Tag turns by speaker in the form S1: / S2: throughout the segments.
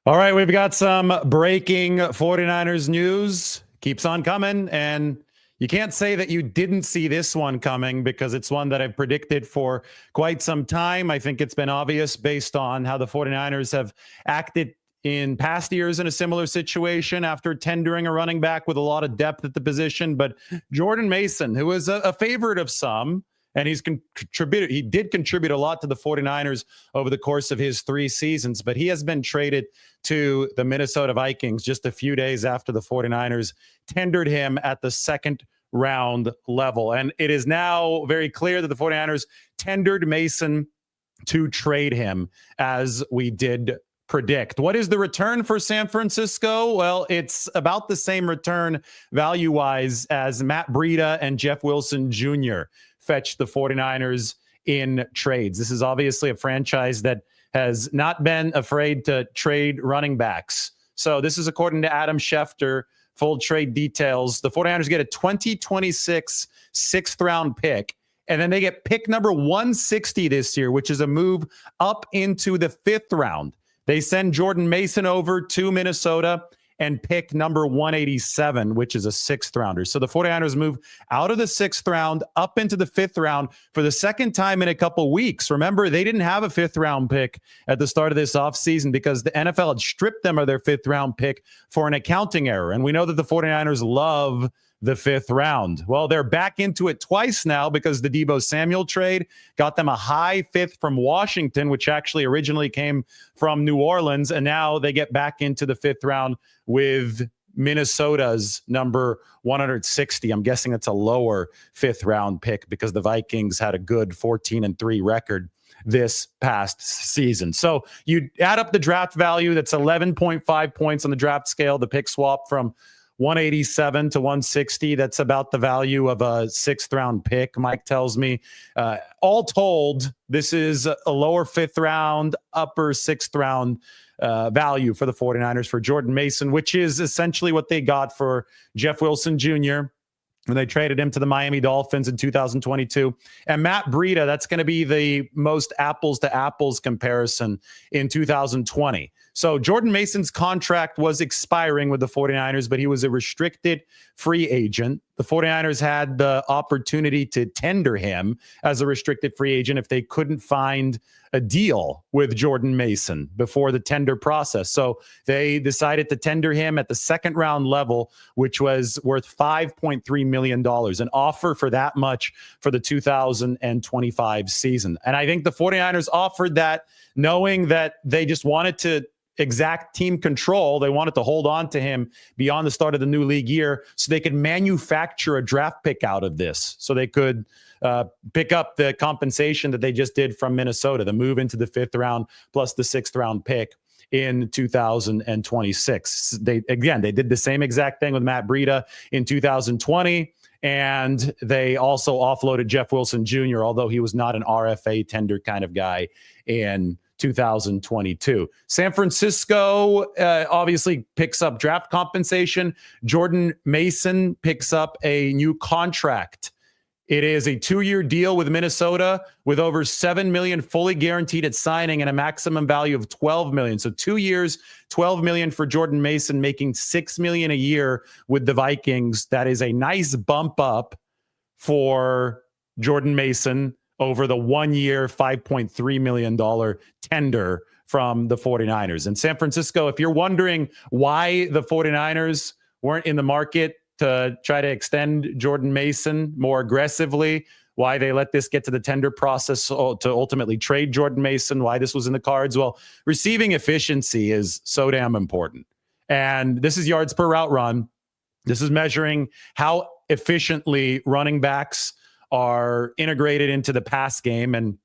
S1: All right, we've got some breaking 49ers news. Keeps on coming, and you can't say that you didn't see this one coming because it's one that I've predicted for quite some time. I think it's been obvious based on how the 49ers have acted in past years in a similar situation after tendering a running back with a lot of depth at the position. But Jordan Mason, who is a favorite of some, and he did contribute a lot to the 49ers over the course of his 3 seasons, but he has been traded to the Minnesota Vikings just a few days after the 49ers tendered him at the second round level. And it is now very clear that the 49ers tendered Mason to trade him, as we did predict. What is the return for San Francisco? Well, it's about the same return value-wise as Matt Breida and Jeff Wilson Jr. fetched the 49ers in trades. This is obviously a franchise that has not been afraid to trade running backs. So this is according to Adam Schefter, full trade details. The 49ers get a 2026 sixth-round pick, and then they get pick number 160 this year, which is a move up into the 5th round. They send Jordan Mason over to Minnesota and pick number 187, which is a 6th rounder. So the 49ers move out of the 6th round up into the 5th round for the second time in a couple weeks. Remember, they didn't have a 5th round pick at the start of this offseason because the NFL had stripped them of their 5th round pick for an accounting error. And we know that the 49ers love the 5th round. Well, they're back into it twice now because the Deebo Samuel trade got them a high 5th from Washington, which actually originally came from New Orleans. And now they get back into the 5th round with Minnesota's number 160. I'm guessing it's a lower 5th round pick because the Vikings had a good 14-3 record this past season. So you add up the draft value, that's 11.5 points on the draft scale, the pick swap from 187 to 160. That's about the value of a 6th round pick, Mike tells me. All told, this is a lower 5th round, upper 6th round value for the 49ers for Jordan Mason, which is essentially what they got for Jeff Wilson Jr. when they traded him to the Miami Dolphins in 2022. And Matt Breida, that's going to be the most apples to apples comparison in 2020. So Jordan Mason's contract was expiring with the 49ers, but he was a restricted free agent. The 49ers had the opportunity to tender him as a restricted free agent if they couldn't find a deal with Jordan Mason before the tender process. So they decided to tender him at the 2nd round level, which was worth $5.3 million, an offer for that much for the 2025 season. And I think the 49ers offered that knowing that they just wanted to exact team control. They wanted to hold on to him beyond the start of the new league year so they could manufacture a draft pick out of this. So they could pick up the compensation that they just did from Minnesota, the move into the 5th round plus the 6th round pick in 2026. They did the same exact thing with Matt Breida in 2020. And they also offloaded Jeff Wilson Jr., although he was not an RFA tender kind of guy in 2022. San Francisco obviously picks up draft compensation. Jordan Mason picks up a new contract. It is a 2-year deal with Minnesota with over $7 million fully guaranteed at signing and a maximum value of $12 million. So 2 years, $12 million for Jordan Mason, making $6 million a year with the Vikings. That is a nice bump up for Jordan Mason over the 1-year, $5.3 million tender from the 49ers. And San Francisco, if you're wondering why the 49ers weren't in the market to try to extend Jordan Mason more aggressively, why they let this get to the tender process to ultimately trade Jordan Mason, why this was in the cards, well, receiving efficiency is so damn important. And this is yards per route run. This is measuring how efficiently running backs are integrated into the pass game. And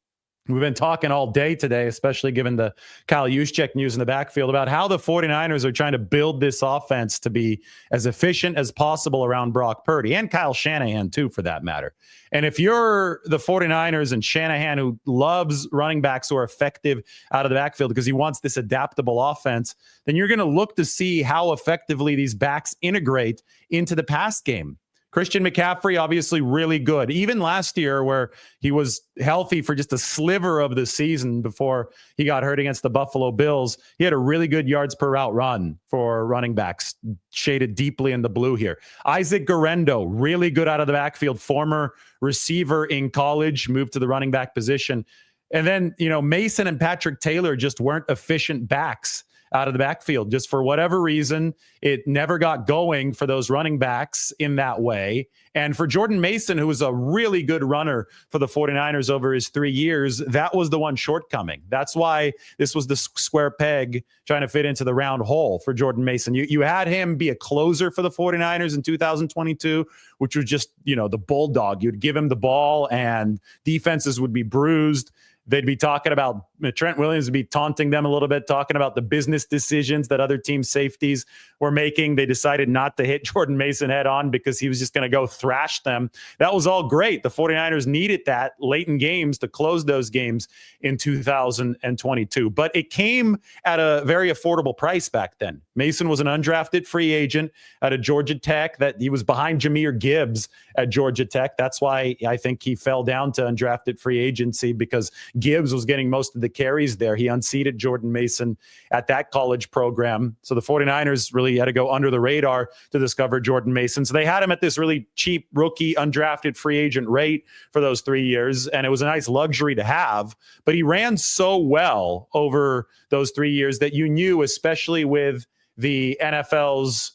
S1: we've been talking all day today, especially given the Kyle Juszczyk news in the backfield, about how the 49ers are trying to build this offense to be as efficient as possible around Brock Purdy and Kyle Shanahan too, for that matter. And if you're the 49ers and Shanahan, who loves running backs who are effective out of the backfield because he wants this adaptable offense, then you're going to look to see how effectively these backs integrate into the pass game. Christian McCaffrey, obviously really good. Even last year where he was healthy for just a sliver of the season before he got hurt against the Buffalo Bills, he had a really good yards per route run for running backs, shaded deeply in the blue here. Isaac Guerrero, really good out of the backfield, former receiver in college, moved to the running back position. And then, Mason and Patrick Taylor just weren't efficient backs out of the backfield. Just for whatever reason, it never got going for those running backs in that way. And for Jordan Mason, who was a really good runner for the 49ers over his 3 years, that was the one shortcoming. That's why this was the square peg trying to fit into the round hole for Jordan Mason. You had him be a closer for the 49ers in 2022, which was just, the bulldog. You'd give him the ball and defenses would be bruised. They'd be talking about Trent Williams would be taunting them a little bit, talking about the business decisions that other team safeties were making. They decided not to hit Jordan Mason head on because he was just going to go thrash them. That was all great. The 49ers needed that late in games to close those games in 2022. But it came at a very affordable price back then. Mason was an undrafted free agent at a Georgia Tech that he was behind Jahmyr Gibbs at Georgia Tech. That's why I think he fell down to undrafted free agency, because Gibbs was getting most of the carries there. He unseated Jordan Mason at that college program. So the 49ers really had to go under the radar to discover Jordan Mason. So they had him at this really cheap rookie undrafted free agent rate for those 3 years. And it was a nice luxury to have. But he ran so well over those 3 years that you knew, especially with the NFL's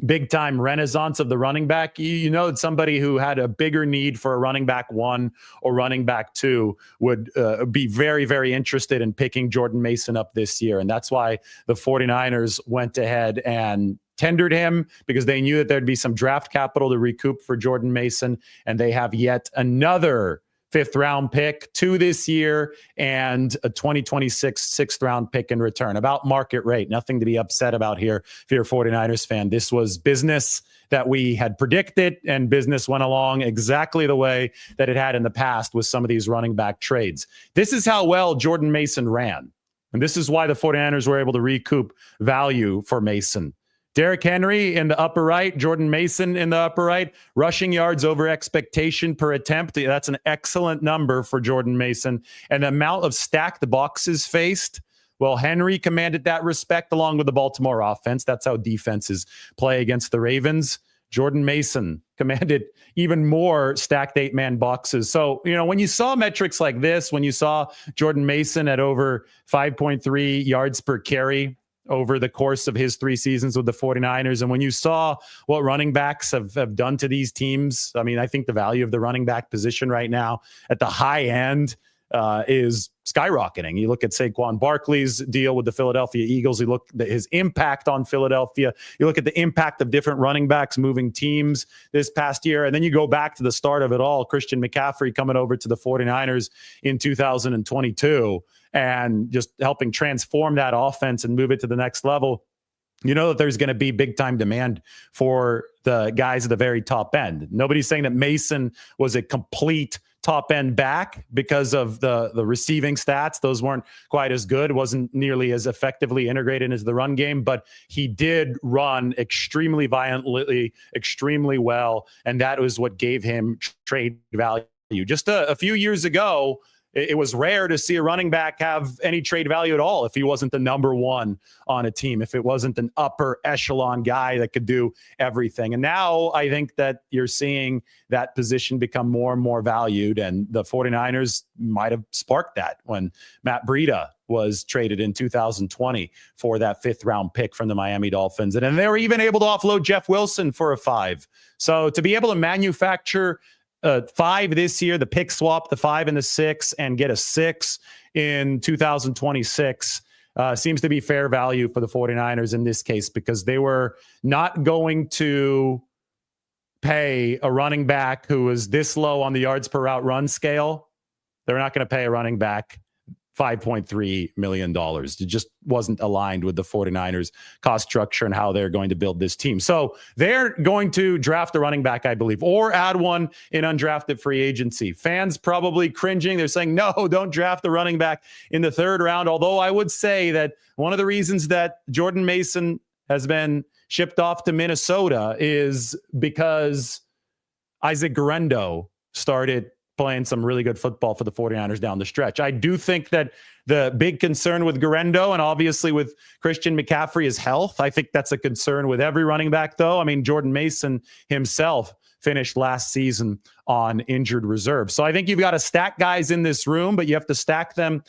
S1: big time renaissance of the running back, you know that somebody who had a bigger need for a running back 1 or running back 2 would be very, very interested in picking Jordan Mason up this year. And that's why the 49ers went ahead and tendered him, because they knew that there'd be some draft capital to recoup for Jordan Mason. And they have yet another 5th round pick, 2 this year, and a 2026 6th round pick in return. About market rate. Nothing to be upset about here if you're a 49ers fan. This was business that we had predicted, and business went along exactly the way that it had in the past with some of these running back trades. This is how well Jordan Mason ran. And this is why the 49ers were able to recoup value for Mason. Derrick Henry in the upper right, Jordan Mason in the upper right, rushing yards over expectation per attempt. That's an excellent number for Jordan Mason. And the amount of stacked boxes faced, well, Henry commanded that respect along with the Baltimore offense. That's how defenses play against the Ravens. Jordan Mason commanded even more stacked 8-man boxes. So, when you saw metrics like this, when you saw Jordan Mason at over 5.3 yards per carry over the course of his 3 seasons with the 49ers. And when you saw what running backs have done to these teams, I think the value of the running back position right now at the high end is skyrocketing. You look at Saquon Barkley's deal with the Philadelphia Eagles. You look at his impact on Philadelphia. You look at the impact of different running backs moving teams this past year. And then you go back to the start of it all, Christian McCaffrey coming over to the 49ers in 2022 and just helping transform that offense and move it to the next level. You know that there's going to be big time demand for the guys at the very top end. Nobody's saying that Mason was a complete top end back because of the receiving stats. Those weren't quite as good. Wasn't nearly as effectively integrated into the run game, but he did run extremely violently, extremely well. And that was what gave him trade value. Just a few years ago, it was rare to see a running back have any trade value at all if he wasn't the number 1 on a team, if it wasn't an upper echelon guy that could do everything. And now I think that you're seeing that position become more and more valued, and the 49ers might have sparked that when Matt Breida was traded in 2020 for that 5th round pick from the Miami Dolphins. And then they were even able to offload Jeff Wilson for a 5. So to be able to manufacture 5 this year, the pick swap, the 5 and the 6, and get a 6 in 2026 seems to be fair value for the 49ers in this case, because they were not going to pay a running back who was this low on the yards per route run scale. They're not going to pay a running back $5.3 million. It just wasn't aligned with the 49ers cost structure and how they're going to build this team. So they're going to draft a running back, I believe, or add one in undrafted free agency. Fans probably cringing. They're saying, no, don't draft the running back in the 3rd round. Although I would say that one of the reasons that Jordan Mason has been shipped off to Minnesota is because Isaac Guerrero started playing some really good football for the 49ers down the stretch. I do think that the big concern with Guerrero and obviously with Christian McCaffrey is health. I think that's a concern with every running back, though. I mean, Jordan Mason himself finished last season on injured reserve. So I think you've got to stack guys in this room, but you have to stack them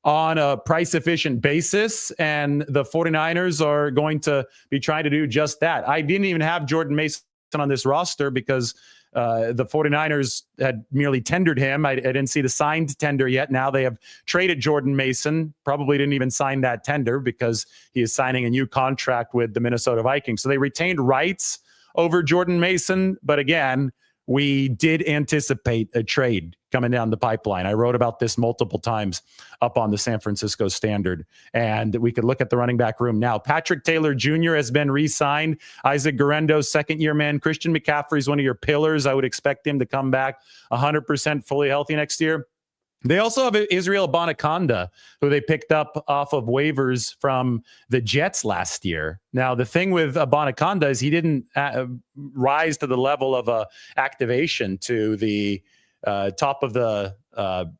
S1: on a price-efficient basis, and the 49ers are going to be trying to do just that. I didn't even have Jordan Mason on this roster because the 49ers had merely tendered him. I didn't see the signed tender yet. Now they have traded Jordan Mason, probably didn't even sign that tender because he is signing a new contract with the Minnesota Vikings. So they retained rights over Jordan Mason, but again, we did anticipate a trade coming down the pipeline. I wrote about this multiple times up on the San Francisco Standard, and we could look at the running back room now. Patrick Taylor Jr. has been re-signed. Isaac Guerrero, second-year man. Christian McCaffrey is one of your pillars. I would expect him to come back 100% fully healthy next year. They also have Israel Abonaconda, who they picked up off of waivers from the Jets last year. Now, the thing with Abonaconda is he didn't rise to the level of activation to the top of the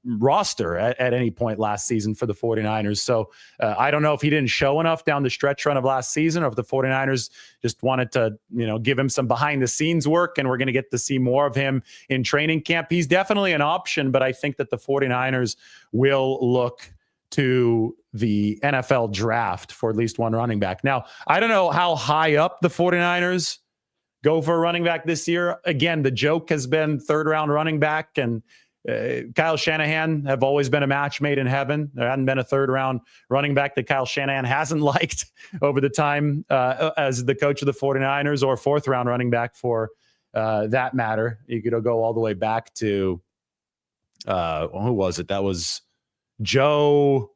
S1: roster at any point last season for the 49ers. So I don't know if he didn't show enough down the stretch run of last season or if the 49ers just wanted to, give him some behind the scenes work and we're going to get to see more of him in training camp. He's definitely an option, but I think that the 49ers will look to the NFL draft for at least one running back. Now, I don't know how high up the 49ers go for a running back this year. Again, the joke has been third round running back, and Kyle Shanahan have always been a match made in heaven. There hadn't been a third round running back that Kyle Shanahan hasn't liked over the time as the coach of the 49ers, or fourth round running back for that matter. You could go all the way back to, who was it? That was Joe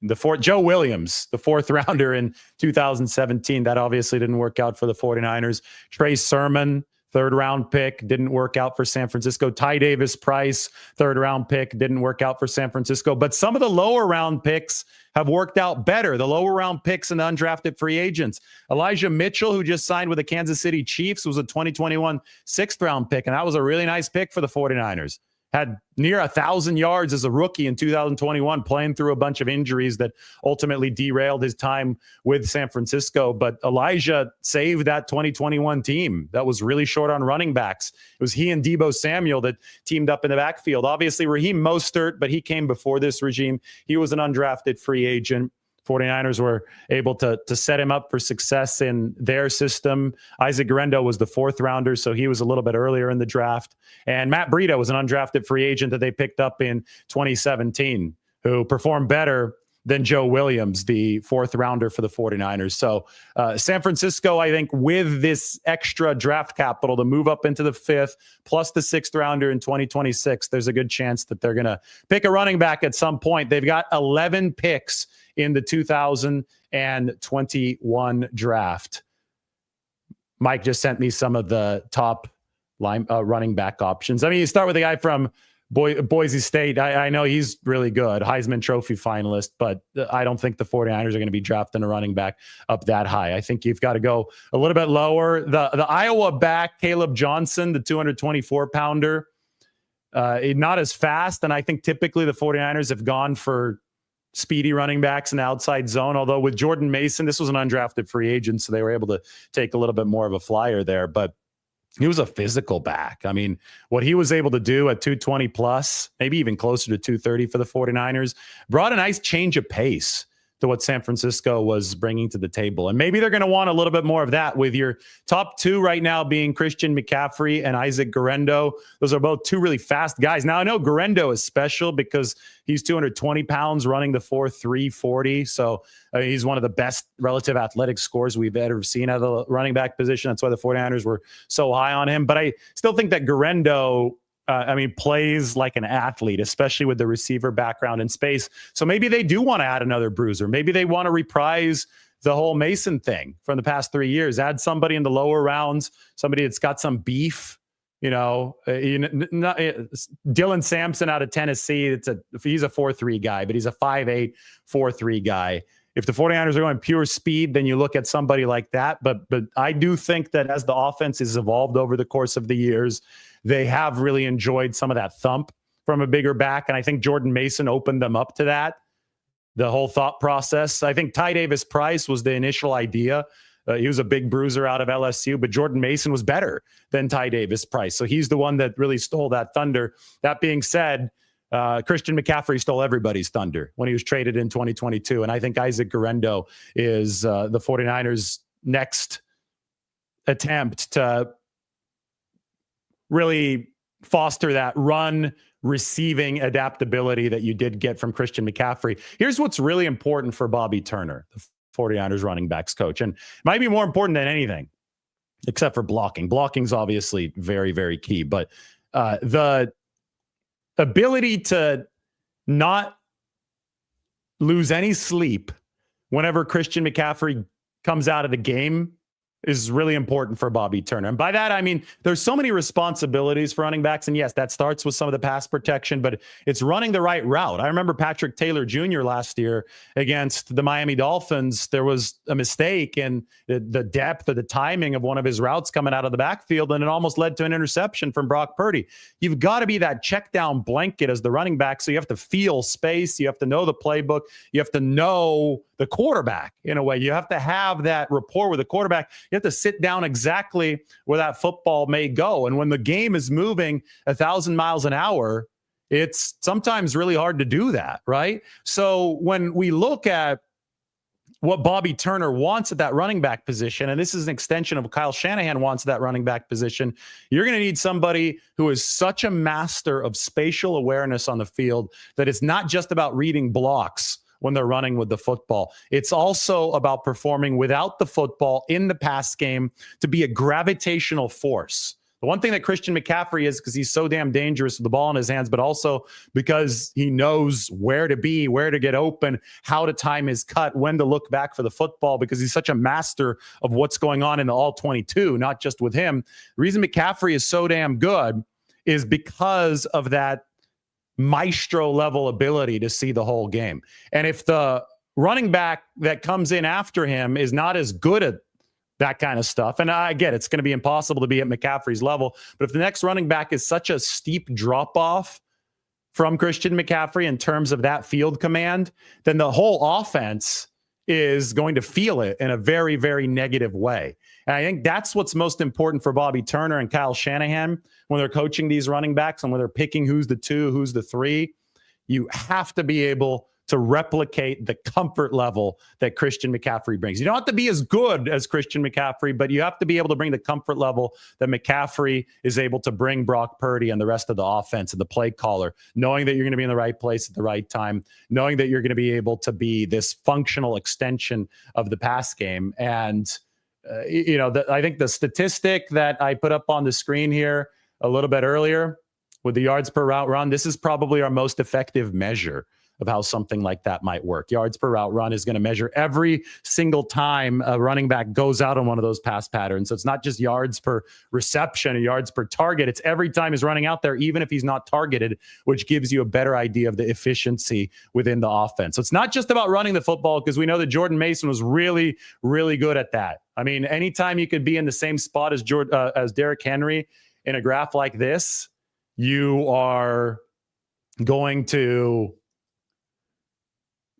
S1: Williams, the fourth rounder in 2017. That obviously didn't work out for the 49ers. Trey Sermon, third round pick, didn't work out for San Francisco. Ty Davis Price, third round pick, didn't work out for San Francisco. But some of the lower round picks have worked out better. The lower round picks and the undrafted free agents. Elijah Mitchell, who just signed with the Kansas City Chiefs, was a 2021 sixth round pick. And that was a really nice pick for the 49ers. Had near 1,000 yards as a rookie in 2021, playing through a bunch of injuries that ultimately derailed his time with San Francisco. But Elijah saved that 2021 team that was really short on running backs. It was he and Deebo Samuel that teamed up in the backfield. Obviously, Raheem Mostert, but he came before this regime. He was an undrafted free agent. 49ers were able to set him up for success in their system. Isaac Guerrero was the fourth rounder, so he was a little bit earlier in the draft. And Matt Breida was an undrafted free agent that they picked up in 2017, who performed better than Joe Williams, the fourth rounder for the 49ers. So San Francisco, I think, with this extra draft capital to move up into the fifth, plus the sixth rounder in 2026, there's a good chance that they're going to pick a running back at some point. They've got 11 picks in the 2021 draft. Mike just sent me some of the top running back options. I mean, you start with a guy from Boise State. I know he's really good, Heisman Trophy finalist, but I don't think the 49ers are going to be drafting a running back up that high. I think you've got to go a little bit lower. The Iowa back, Caleb Johnson, the 224-pounder, not as fast, and I think typically the 49ers have gone for speedy running backs in the outside zone. Although with Jordan Mason, this was an undrafted free agent, so they were able to take a little bit more of a flyer there. But he was a physical back. I mean, what he was able to do at 220 plus, maybe even closer to 230 for the 49ers, brought a nice change of pace to what San Francisco was bringing to the table. And maybe they're going to want a little bit more of that with your top two right now being Christian McCaffrey and Isaac Guerrero. Those are both two really fast guys. Now, I know Guerrero is special because he's 220 pounds running the 4.3 40. So he's one of the best relative athletic scores we've ever seen at the running back position. That's why the 49ers were so high on him. But I still think that Guerrero plays like an athlete, especially with the receiver background and space. So maybe they do want to add another bruiser. Maybe they want to reprise the whole Mason thing from the past 3 years. Add somebody in the lower rounds, somebody that's got some beef. Dylan Sampson out of Tennessee. He's a 4.3 guy, but he's a 5'8", 4.3 guy. If the 49ers are going pure speed, then you look at somebody like that. But I do think that as the offense has evolved over the course of the years, they have really enjoyed some of that thump from a bigger back. And I think Jordan Mason opened them up to that, the whole thought process. I think Ty Davis Price was the initial idea. He was a big bruiser out of LSU, but Jordan Mason was better than Ty Davis Price. So he's the one that really stole that thunder. That being said, Christian McCaffrey stole everybody's thunder when he was traded in 2022. And I think Isaac Guerendo is the 49ers' next attempt to really foster that run receiving adaptability that you did get from Christian McCaffrey. Here's what's really important for Bobby Turner, the 49ers running backs coach, and might be more important than anything, except for blocking. Blocking's obviously very, very key, but the ability to not lose any sleep whenever Christian McCaffrey comes out of the game is really important for Bobby Turner. And by that, I mean, there's so many responsibilities for running backs. And yes, that starts with some of the pass protection, but it's running the right route. I remember Patrick Taylor Jr. last year against the Miami Dolphins. There was a mistake in the depth or the timing of one of his routes coming out of the backfield, and it almost led to an interception from Brock Purdy. You've got to be that check down blanket as the running back. So you have to feel space. You have to know the playbook. You have to know the quarterback in a way. You have to have that rapport with the quarterback. You have to sit down exactly where that football may go. And when the game is moving 1,000 miles an hour, it's sometimes really hard to do that, right? So when we look at what Bobby Turner wants at that running back position, and this is an extension of what Kyle Shanahan wants at that running back position, you're going to need somebody who is such a master of spatial awareness on the field that it's not just about reading blocks when they're running with the football. It's also about performing without the football in the pass game to be a gravitational force. The one thing that Christian McCaffrey is, because he's so damn dangerous with the ball in his hands, but also because he knows where to be, where to get open, how to time his cut, when to look back for the football, because he's such a master of what's going on in the all 22, not just with him. The reason McCaffrey is so damn good is because of that maestro level ability to see the whole game. And if the running back that comes in after him is not as good at that kind of stuff, and I get it's going to be impossible to be at McCaffrey's level, but if the next running back is such a steep drop off from Christian McCaffrey in terms of that field command, then the whole offense is going to feel it in a very, very negative way. And I think that's what's most important for Bobby Turner and Kyle Shanahan when they're coaching these running backs and when they're picking who's the 2, who's the 3. You have to be able to replicate the comfort level that Christian McCaffrey brings. You don't have to be as good as Christian McCaffrey, but you have to be able to bring the comfort level that McCaffrey is able to bring Brock Purdy and the rest of the offense and the play caller, knowing that you're going to be in the right place at the right time, knowing that you're going to be able to be this functional extension of the pass game. And, I think the statistic that I put up on the screen here a little bit earlier with the yards per route run, this is probably our most effective measure of how something like that might work. Yards per route run is going to measure every single time a running back goes out on one of those pass patterns. So it's not just yards per reception or yards per target. It's every time he's running out there, even if he's not targeted, which gives you a better idea of the efficiency within the offense. So it's not just about running the football, because we know that Jordan Mason was really, really good at that. I mean, anytime you could be in the same spot as Derrick Henry in a graph like this, you are going to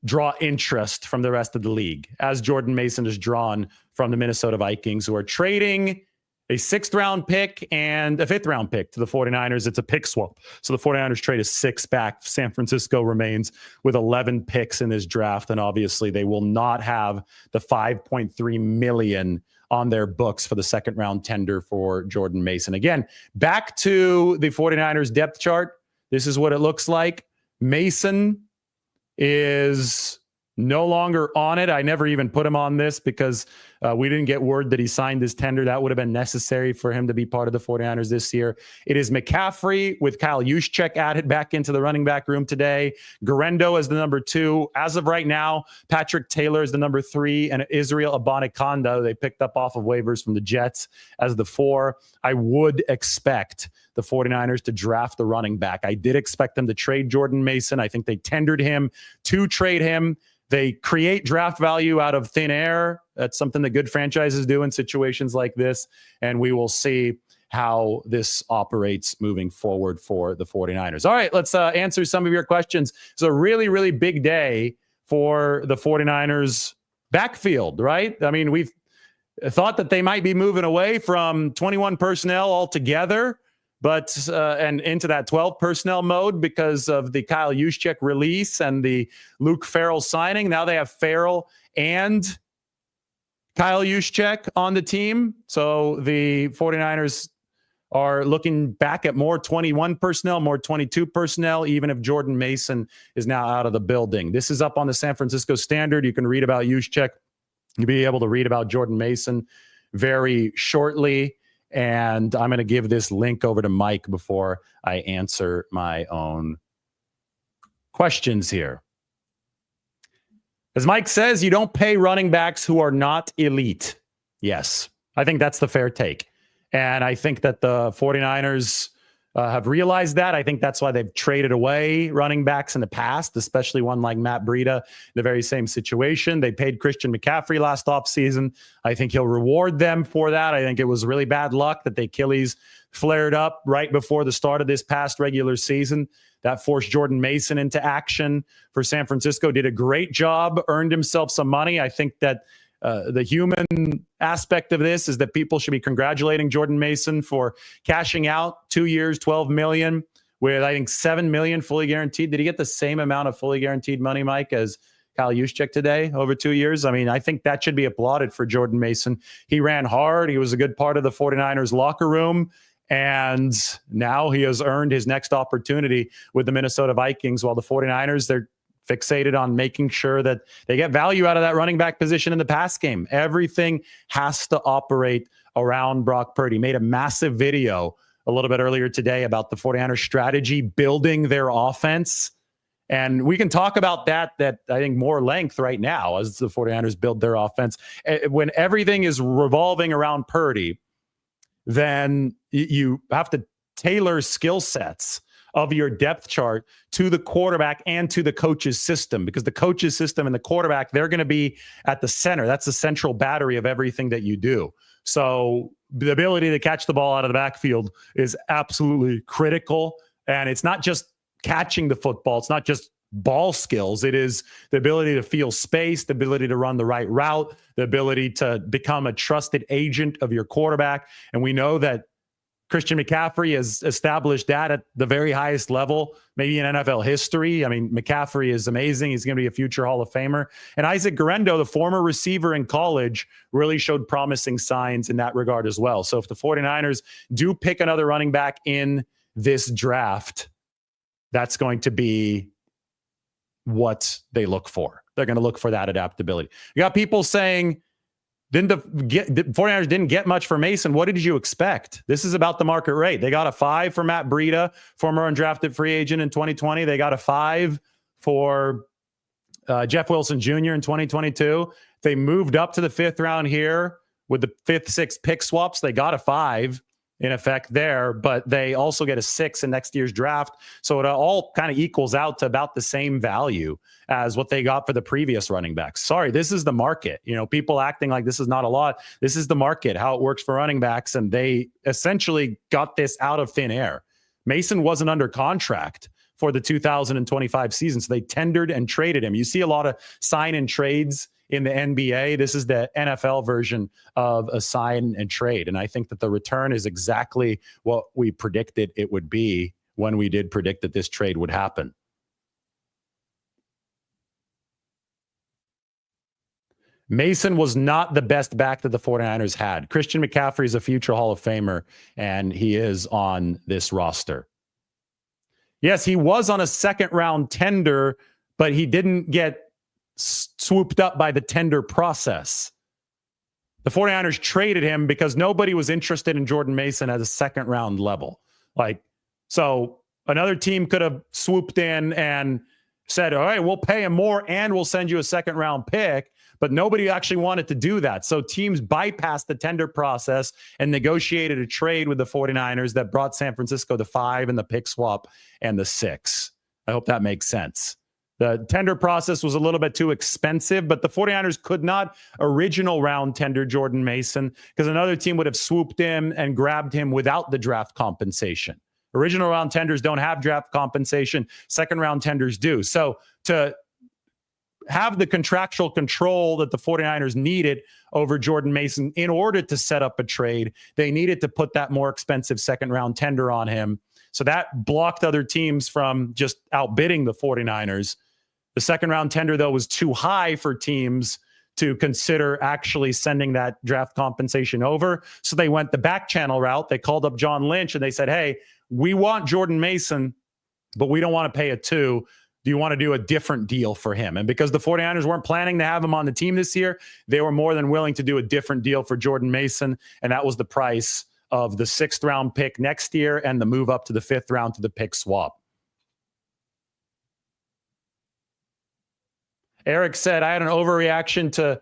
S1: draw interest from the rest of the league, as Jordan Mason is drawn from the Minnesota Vikings, who are trading a 6th round pick and a 5th round pick to the 49ers. It's a pick swap. So the 49ers trade a 6 back. San Francisco remains with 11 picks in this draft. And obviously they will not have the $5.3 million on their books for the 2nd round tender for Jordan Mason. Again, back to the 49ers depth chart. This is what it looks like. Mason is no longer on it. I never even put him on this because we didn't get word that he signed his tender. That would have been necessary for him to be part of the 49ers this year. It is McCaffrey with Kyle Juszczyk added back into the running back room today. Guerendo is the number 2. As of right now, Patrick Taylor is the number 3, and Israel Abanikanda, they picked up off of waivers from the Jets, as the 4. I would expect the 49ers to draft the running back. I did expect them to trade Jordan Mason. I think they tendered him to trade him. They create draft value out of thin air. That's something that good franchises do in situations like this. And we will see how this operates moving forward for the 49ers. All right, let's answer some of your questions. It's a really, really big day for the 49ers backfield, right? I mean, we've thought that they might be moving away from 21 personnel altogether, but and into that 12 personnel mode because of the Kyle Juszczyk release and the Luke Farrell signing. Now they have Farrell and Kyle Juszczyk on the team. So the 49ers are looking back at more 21 personnel, more 22 personnel, even if Jordan Mason is now out of the building. This is up on the San Francisco Standard. You can read about Juszczyk. You'll be able to read about Jordan Mason very shortly. And I'm going to give this link over to Mike before I answer my own questions here. As Mike says, you don't pay running backs who are not elite. Yes, I think that's the fair take. And I think that the 49ers have realized that. I think that's why they've traded away running backs in the past, especially one like Matt Breida in the very same situation. They paid Christian McCaffrey last offseason. I think he'll reward them for that. I think it was really bad luck that the Achilles flared up right before the start of this past regular season. That forced Jordan Mason into action for San Francisco. Did a great job, earned himself some money. I think that the human aspect of this is that people should be congratulating Jordan Mason for cashing out 2 years, $12 million, with I think $7 million fully guaranteed. Did he get the same amount of fully guaranteed money, Mike, as Kyle Juszczyk today over 2 years? I mean, I think that should be applauded for Jordan Mason. He ran hard. He was a good part of the 49ers locker room. And now he has earned his next opportunity with the Minnesota Vikings, while the 49ers, they're fixated on making sure that they get value out of that running back position in the pass game. Everything has to operate around Brock Purdy. Made a massive video a little bit earlier today about the 49ers strategy, building their offense. And we can talk about that I think more length right now as the 49ers build their offense. When everything is revolving around Purdy, then you have to tailor skill sets of your depth chart to the quarterback and to the coach's system, because the coach's system and the quarterback, they're going to be at the center. That's the central battery of everything that you do. So the ability to catch the ball out of the backfield is absolutely critical. And it's not just catching the football. It's not just ball skills. It is the ability to feel space, the ability to run the right route, the ability to become a trusted agent of your quarterback. And we know that Christian McCaffrey has established that at the very highest level, maybe in NFL history. I mean, McCaffrey is amazing. He's going to be a future Hall of Famer. And Isaac Guerendo, the former receiver in college, really showed promising signs in that regard as well. So if the 49ers do pick another running back in this draft, that's going to be what they look for. They're going to look for that adaptability. You got people saying, the 49ers didn't get much for Mason. What did you expect? This is about the market rate. They got a 5 for Matt Breida, former undrafted free agent in 2020. They got a 5 for Jeff Wilson Jr. in 2022. They moved up to the 5th round here with the 5th, 6th pick swaps. They got a 5 in effect there, but they also get a 6 in next year's draft. So it all kind of equals out to about the same value as what they got for the previous running backs. Sorry, this is the market. You know, people acting like this is not a lot. This is the market, how it works for running backs. And they essentially got this out of thin air. Mason wasn't under contract for the 2025 season, so they tendered and traded him. You see a lot of sign and trades in the NBA. This is the NFL version of a sign and trade. And I think that the return is exactly what we predicted it would be when we did predict that this trade would happen. Mason was not the best back that the 49ers had. Christian McCaffrey is a future Hall of Famer, and he is on this roster. Yes, he was on a second-round tender, but he didn't get swooped up by the tender process. The 49ers traded him because nobody was interested in Jordan Mason at a second-round level. So another team could have swooped in and said, all right, we'll pay him more and we'll send you a second-round pick. But nobody actually wanted to do that. So teams bypassed the tender process and negotiated a trade with the 49ers that brought San Francisco the 5 and the pick swap and the 6. I hope that makes sense. The tender process was a little bit too expensive, but the 49ers could not original round tender Jordan Mason because another team would have swooped in and grabbed him without the draft compensation. Original round tenders don't have draft compensation. Second round tenders do. So to have the contractual control that the 49ers needed over Jordan Mason in order to set up a trade, they needed to put that more expensive second round tender on him. So that blocked other teams from just outbidding the 49ers. The second round tender, though, was too high for teams to consider actually sending that draft compensation over. So they went the back channel route. They called up John Lynch and they said, hey, we want Jordan Mason, but we don't want to pay a two. Do you want to do a different deal for him? And because the 49ers weren't planning to have him on the team this year, they were more than willing to do a different deal for Jordan Mason. And that was the price of the 6th round pick next year and the move up to the 5th round to the pick swap. Eric said, I had an overreaction to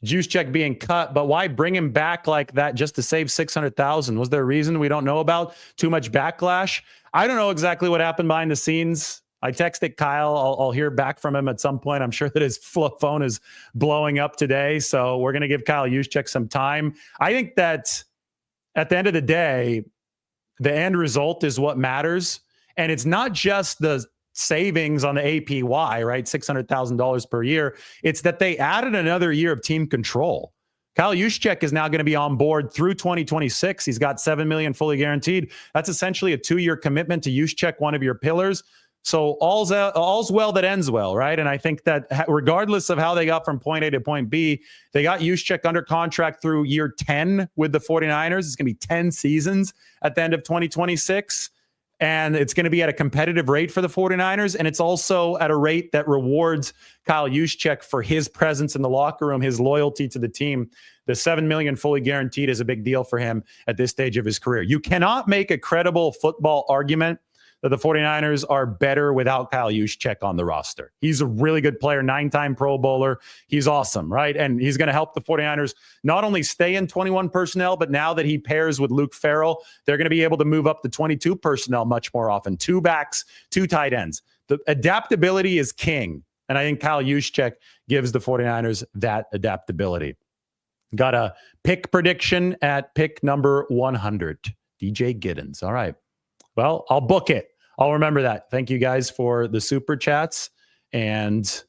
S1: Juszczyk being cut, but why bring him back like that just to save $600,000? Was there a reason we don't know about? Too much backlash? I don't know exactly what happened behind the scenes. I texted Kyle. I'll hear back from him at some point. I'm sure that his phone is blowing up today. So we're going to give Kyle Juszczyk some time. I think that at the end of the day, the end result is what matters. And it's not just the savings on the APY, right? $600,000 per year. It's that they added another year of team control. Kyle Juszczyk is now going to be on board through 2026. He's got $7 million fully guaranteed. That's essentially a 2-year commitment to Juszczyk, one of your pillars. So all's well that ends well, right? And I think that regardless of how they got from point A to point B, they got Juszczyk under contract through year 10 with the 49ers. It's going to be 10 seasons at the end of 2026. And it's going to be at a competitive rate for the 49ers. And it's also at a rate that rewards Kyle Juszczyk for his presence in the locker room, his loyalty to the team. The $7 million fully guaranteed is a big deal for him at this stage of his career. You cannot make a credible football argument that the 49ers are better without Kyle Juszczyk on the roster. He's a really good player, 9-time Pro Bowler. He's awesome, right? And he's going to help the 49ers not only stay in 21 personnel, but now that he pairs with Luke Farrell, they're going to be able to move up to 22 personnel much more often. 2 backs, 2 tight ends. The adaptability is king. And I think Kyle Juszczyk gives the 49ers that adaptability. Got a pick prediction at pick number 100. DJ Giddens. All right. Well, I'll book it. I'll remember that. Thank you guys for the super chats. And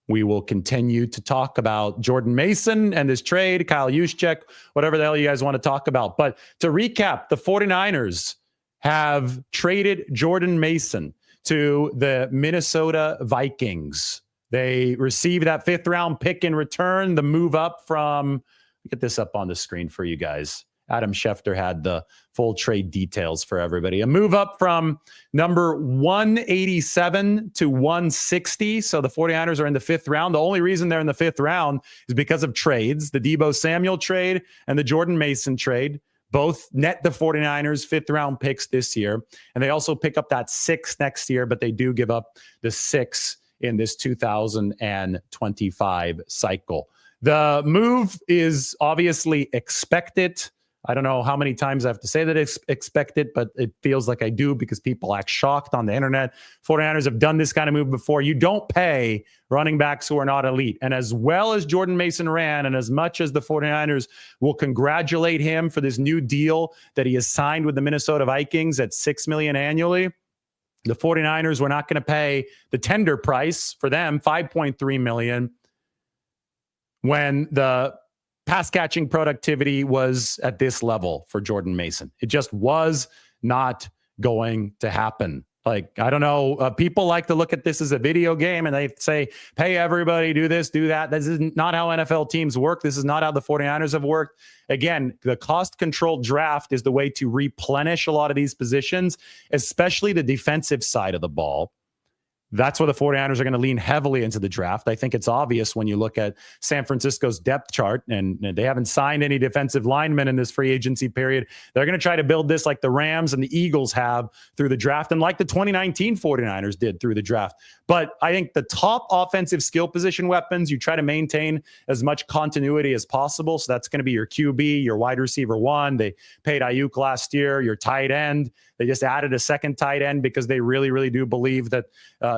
S1: we will continue to talk about Jordan Mason and this trade, Kyle Juszczyk, whatever the hell you guys want to talk about. But to recap, the 49ers have traded Jordan Mason to the Minnesota Vikings. They received that 5th round pick in return, the move up from, get this up on the screen for you guys. Adam Schefter had the full trade details for everybody. A move up from number 187 to 160. So the 49ers are in the 5th round. The only reason they're in the 5th round is because of trades, the Deebo Samuel trade and the Jordan Mason trade. Both net the 49ers 5th round picks this year. And they also pick up that 6 next year, but they do give up the 6 in this 2025 cycle. The move is obviously expected. I don't know how many times I have to say that it's expected, but it feels like I do because people act shocked on the internet. 49ers have done this kind of move before. You don't pay running backs who are not elite. And as well as Jordan Mason ran, and as much as the 49ers will congratulate him for this new deal that he has signed with the Minnesota Vikings at $6 million annually, the 49ers were not going to pay the tender price for them, $5.3 million, when the pass catching productivity was at this level for Jordan Mason. It just was not going to happen. Like, I don't know. People like to look at this as a video game and they say, pay everybody, do this, do that. This is not how NFL teams work. This is not how the 49ers have worked. Again, the cost controlled draft is the way to replenish a lot of these positions, especially the defensive side of the ball. That's where the 49ers are going to lean heavily into the draft. I think it's obvious when you look at San Francisco's depth chart, and they haven't signed any defensive linemen in this free agency period. They're going to try to build this like the Rams and the Eagles have through the draft, and like the 2019 49ers did through the draft. But I think the top offensive skill position weapons, you try to maintain as much continuity as possible. So that's going to be your QB, your wide receiver 1. They paid Ayuk last year, your tight end. They just added a second tight end because they really, really do believe that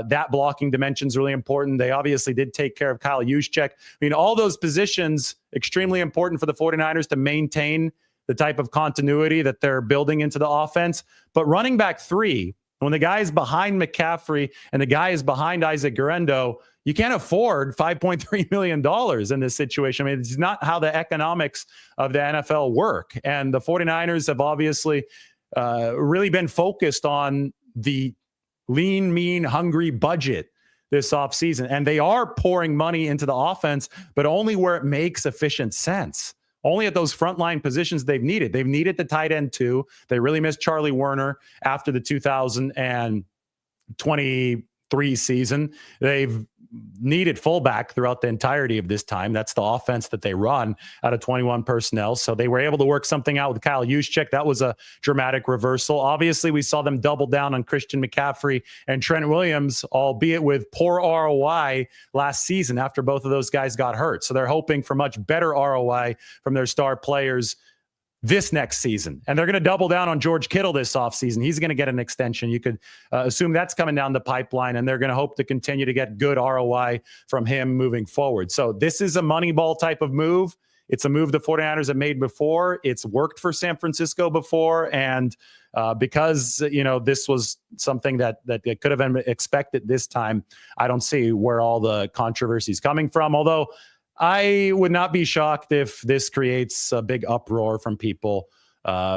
S1: That blocking dimension is really important. They obviously did take care of Kyle Juszczyk. I mean, all those positions, extremely important for the 49ers to maintain the type of continuity that they're building into the offense. But running back 3, when the guy is behind McCaffrey and the guy is behind Isaac Guerrero, you can't afford $5.3 million in this situation. I mean, it's not how the economics of the NFL work. And the 49ers have obviously really been focused on the lean, mean, hungry budget this offseason. And they are pouring money into the offense, but only where it makes efficient sense. Only at those frontline positions they've needed. They've needed the tight end too. They really missed Charlie Werner after the 2023 season. They've needed fullback throughout the entirety of this time. That's the offense that they run out of 21 personnel. So they were able to work something out with Kyle Juszczyk. That was a dramatic reversal. Obviously, we saw them double down on Christian McCaffrey and Trent Williams, albeit with poor ROI last season after both of those guys got hurt. So they're hoping for much better ROI from their star players this next season. And they're going to double down on George Kittle this offseason. He's going to get an extension. You could assume that's coming down the pipeline, and they're going to hope to continue to get good ROI from him moving forward. So this is a Moneyball type of move. It's a move the 49ers have made before. It's worked for San Francisco before. And because, this was something that could have been expected this time, I don't see where all the controversy is coming from. Although I would not be shocked if this creates a big uproar from people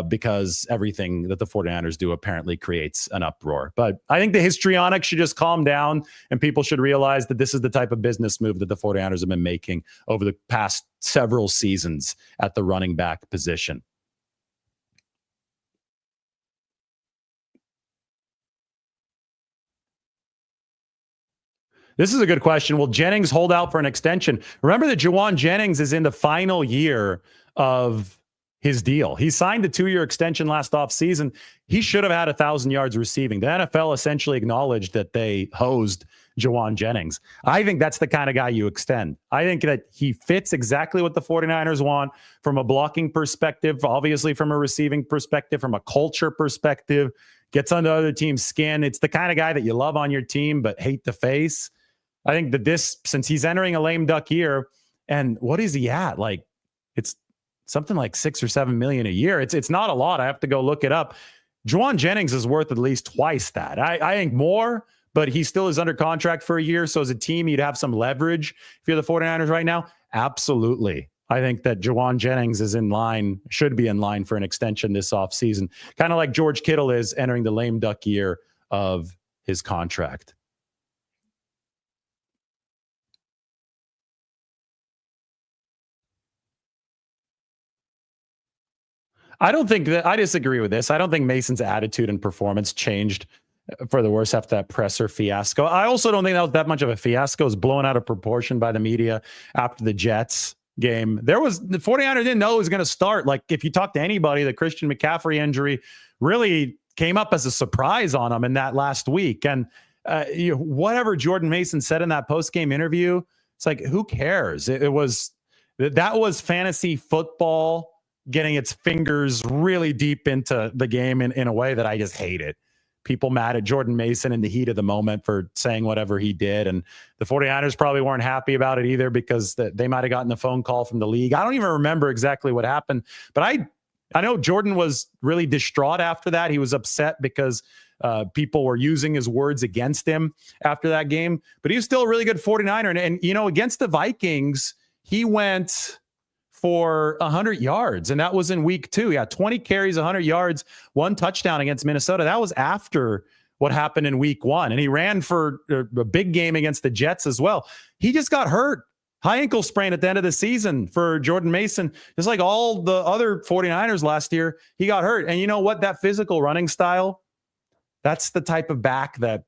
S1: because everything that the 49ers do apparently creates an uproar. But I think the histrionics should just calm down, and people should realize that this is the type of business move that the 49ers have been making over the past several seasons at the running back position. This is a good question. Will Jennings hold out for an extension? Remember that Juwan Jennings is in the final year of his deal. He signed a 2-year extension last offseason. He should have had 1,000 yards receiving. The NFL essentially acknowledged that they hosed Juwan Jennings. I think that's the kind of guy you extend. I think that he fits exactly what the 49ers want from a blocking perspective, obviously from a receiving perspective, from a culture perspective, gets under other team's skin. It's the kind of guy that you love on your team but hate to face. I think that since he's entering a lame duck year, and what is he at? Like, it's something like $6 or $7 million a year. It's not a lot. I have to go look it up. Juwan Jennings is worth at least twice that. I think more, but he still is under contract for a year. So as a team, you'd have some leverage if you're the 49ers right now. Absolutely. I think that Juwan Jennings should be in line for an extension this offseason, kind of like George Kittle is entering the lame duck year of his contract. I disagree with this. I don't think Mason's attitude and performance changed for the worse after that presser fiasco. I also don't think that was that much of a fiasco. It was blown out of proportion by the media after the Jets game. The 49ers didn't know it was going to start. Like, if you talk to anybody, the Christian McCaffrey injury really came up as a surprise on him in that last week. And whatever Jordan Mason said in that post-game interview, it's like, who cares? That was fantasy football getting its fingers really deep into the game in a way that I just hate it. People mad at Jordan Mason in the heat of the moment for saying whatever he did. And the 49ers probably weren't happy about it either, because they might have gotten a phone call from the league. I don't even remember exactly what happened, but I know Jordan was really distraught after that. He was upset because people were using his words against him after that game, but he was still a really good 49er. And against the Vikings, he went for 100 yards, and that was in week 2. Yeah, 20 carries, 100 yards, 1 touchdown against Minnesota. That was after what happened in week 1, and he ran for a big game against the Jets as well. He just got hurt. High ankle sprain at the end of the season for Jordan Mason. Just like all the other 49ers last year, he got hurt. And you know what? That physical running style, that's the type of back that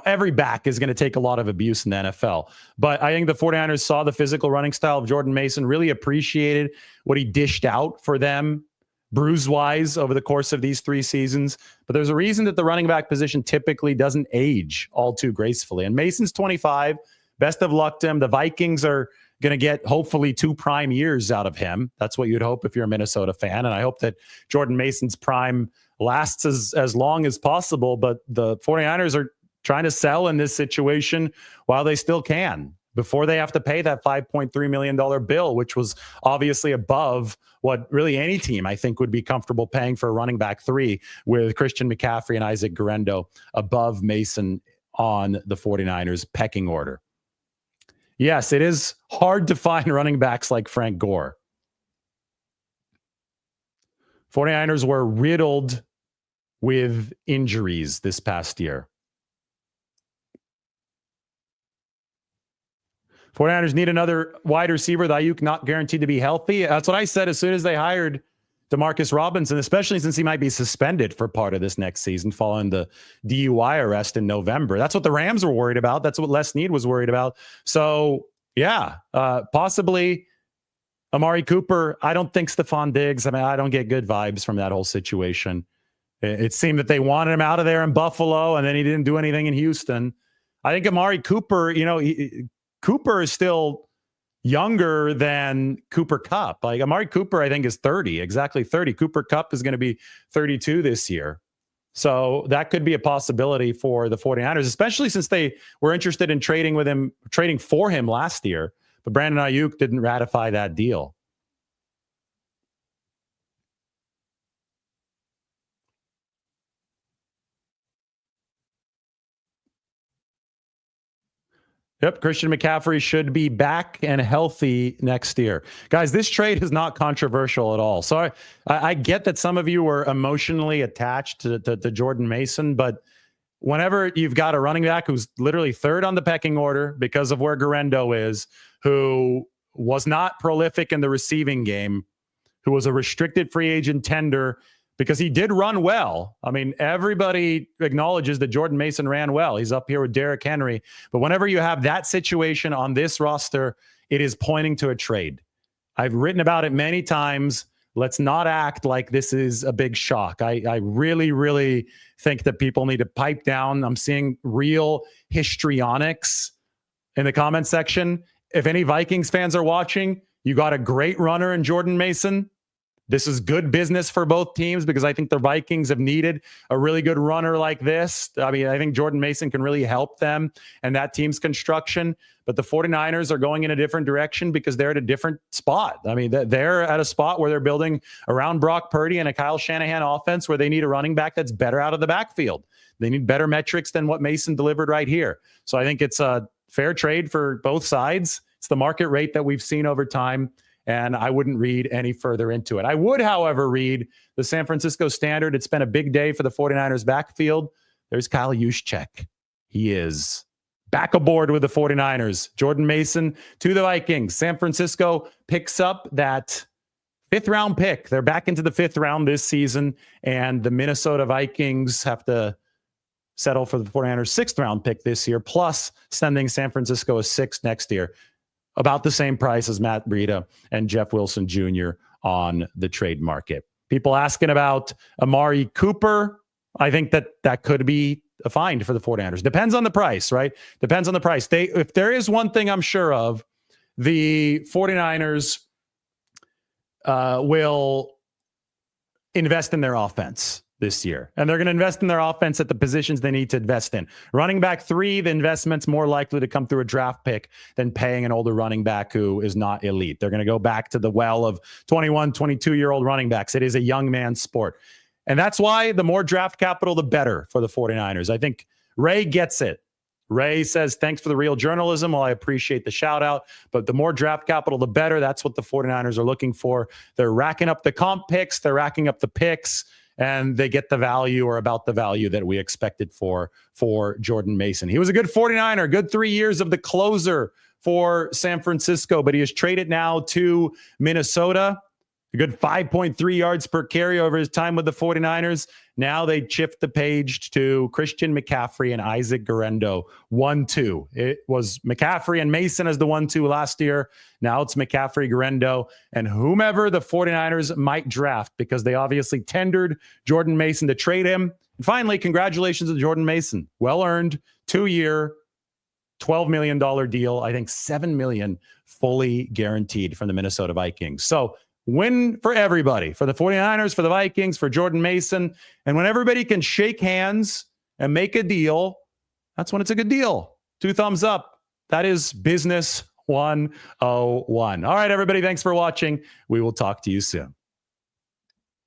S1: every back is going to take a lot of abuse in the NFL. But I think the 49ers saw the physical running style of Jordan Mason, really appreciated what he dished out for them bruise-wise over the course of these 3 seasons. But there's a reason that the running back position typically doesn't age all too gracefully. And Mason's 25. Best of luck to him. The Vikings are going to get hopefully 2 prime years out of him. That's what you'd hope if you're a Minnesota fan. And I hope that Jordan Mason's prime lasts as long as possible. But the 49ers are trying to sell in this situation while they still can, before they have to pay that $5.3 million bill, which was obviously above what really any team, I think, would be comfortable paying for a running back 3, with Christian McCaffrey and Isaac Guerendo above Mason on the 49ers pecking order. Yes, it is hard to find running backs like Frank Gore. 49ers were riddled with injuries this past year. 49ers need another wide receiver. The Ayuk not guaranteed to be healthy. That's what I said as soon as they hired Demarcus Robinson, especially since he might be suspended for part of this next season following the DUI arrest in November. That's what the Rams were worried about. That's what Les Snead was worried about. So, yeah, possibly Amari Cooper. I don't think Stephon Diggs. I mean, I don't get good vibes from that whole situation. It seemed that they wanted him out of there in Buffalo, and then he didn't do anything in Houston. I think Amari Cooper, Cooper is still younger than Cooper Kupp. Like Amari Cooper, I think, is 30, exactly 30. Cooper Kupp is going to be 32 this year. So that could be a possibility for the 49ers, especially since they were interested in trading for him last year. But Brandon Ayuk didn't ratify that deal. Yep, Christian McCaffrey should be back and healthy next year. Guys, this trade is not controversial at all. So I get that some of you were emotionally attached to Jordan Mason, but whenever you've got a running back who's literally third on the pecking order because of where Guerendo is, who was not prolific in the receiving game, who was a restricted free agent tender, because he did run well. I mean, everybody acknowledges that Jordan Mason ran well. He's up here with Derrick Henry. But whenever you have that situation on this roster, it is pointing to a trade. I've written about it many times. Let's not act like this is a big shock. I really, really think that people need to pipe down. I'm seeing real histrionics in the comment section. If any Vikings fans are watching, you got a great runner in Jordan Mason. This is good business for both teams because I think the Vikings have needed a really good runner like this. I mean, I think Jordan Mason can really help them and that team's construction. But the 49ers are going in a different direction because they're at a different spot. I mean, they're at a spot where they're building around Brock Purdy and a Kyle Shanahan offense where they need a running back that's better out of the backfield. They need better metrics than what Mason delivered right here. So I think it's a fair trade for both sides. It's the market rate that we've seen over time. And I wouldn't read any further into it. I would, however, read the San Francisco Standard. It's been a big day for the 49ers backfield. There's Kyle Juszczyk. He is back aboard with the 49ers. Jordan Mason to the Vikings. San Francisco picks up that 5th round pick. They're back into the 5th round this season. And the Minnesota Vikings have to settle for the 49ers 6th round pick this year, plus sending San Francisco a 6th next year. About the same price as Matt Breida and Jeff Wilson Jr. on the trade market. People asking about Amari Cooper. I think that could be a find for the 49ers. Depends on the price, right? Depends on the price. If there is one thing I'm sure of, the 49ers will invest in their offense this year. And they're going to invest in their offense at the positions they need to invest in. Running back 3, the investment's more likely to come through a draft pick than paying an older running back who is not elite. They're going to go back to the well of 21, 22-year-old running backs. It is a young man's sport. And that's why the more draft capital, the better for the 49ers. I think Ray gets it. Ray says, thanks for the real journalism. Well, I appreciate the shout out, but the more draft capital, the better. That's what the 49ers are looking for. They're racking up the comp picks. They're racking up the picks. And they get the value or about the value that we expected for Jordan Mason. He was a good 49er, good 3 years of the closer for San Francisco, but he is traded now to Minnesota. A good 5.3 yards per carry over his time with the 49ers. Now they shift the page to Christian McCaffrey and Isaac Guerendo. 1-2. It was McCaffrey and Mason as the 1-2 last year. Now it's McCaffrey, Guerendo, and whomever the 49ers might draft because they obviously tendered Jordan Mason to trade him. And finally, congratulations to Jordan Mason. Well-earned, 2-year, $12 million deal. I think $7 million fully guaranteed from the Minnesota Vikings. So win for everybody, for the 49ers, for the Vikings, for Jordan Mason. And when everybody can shake hands and make a deal, that's when it's a good deal. 2 thumbs up. That is business 101. All right, everybody. Thanks for watching. We will talk to you soon.